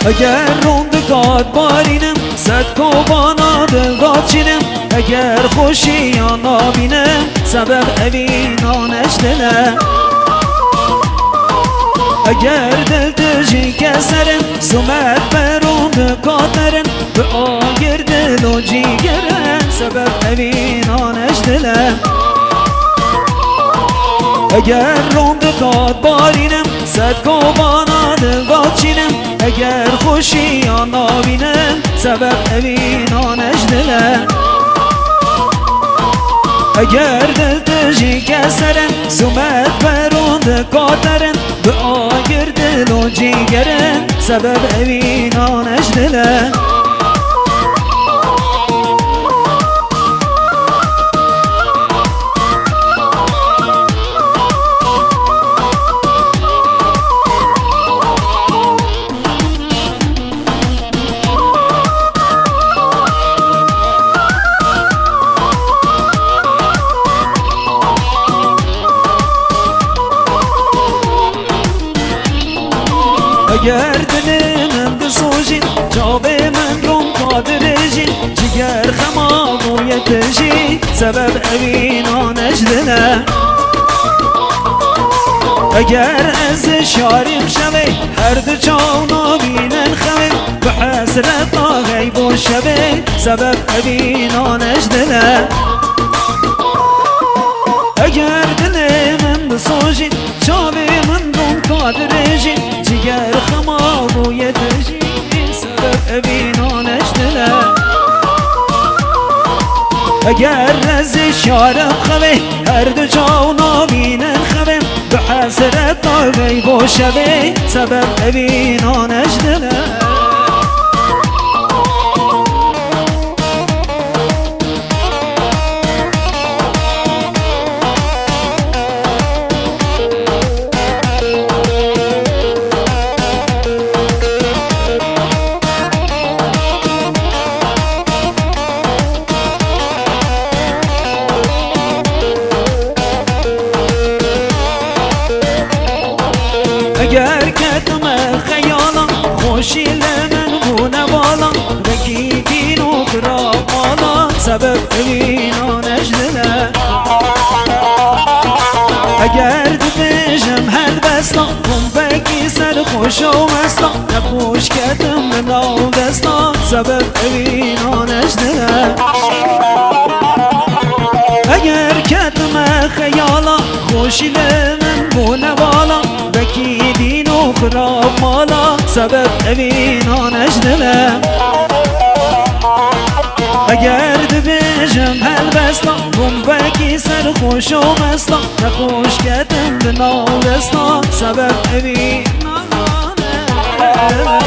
اگر روندگات بارینم صد کوبانا دل را چینم اگر خوشی یا نابینم سبب اوینانش دلم اگر دل تجی کسرم سمت بروندگات نرم به آگر دل و جیگرم سبب اوینانش دلم اگر روندگات بارینم صد کوبانا دل را چینم اگر خوشی یا نابینم سبب اوینانش دلم اگر دل تجی کسرم سمت بروند کاترم به آگر دل و جیگرم سبب اوینانش دلم اگر دلم بسوزین جاب من روم قادرجین جگر خمامویتجین سبب اوینانش دلم اگر از شارم شوی هر دو چاونا بینن خوی به حسرت غیب و شوی سبب اوینانش دلم اگر دلم بسوزین جاب من روم قادرجین جگر خمامویتجین سبب اوینانش دلم اگر از شارم خوی هر دو جاونا بینن خوی به حسرت غیب و شوی سبب اوینانش دلم اگر کتم خیالم خوشی لمن بونه بالا بکی دین و خراب مالا سبب اوینانش دلم اگر دبیجم هل بستا کن بکی سر خوش و مستا نخوش کتم من راو دستا سبب اوینانش دلم اگر کتم خیالا خوشی لمن بونه بالا بکی دین و خراب مالا سبب اوینانش دلم اگر دبیجم هل بستا بم بکی سر خوش و مستا نخوش کتم به ناو دستا سبب اوینانش دلم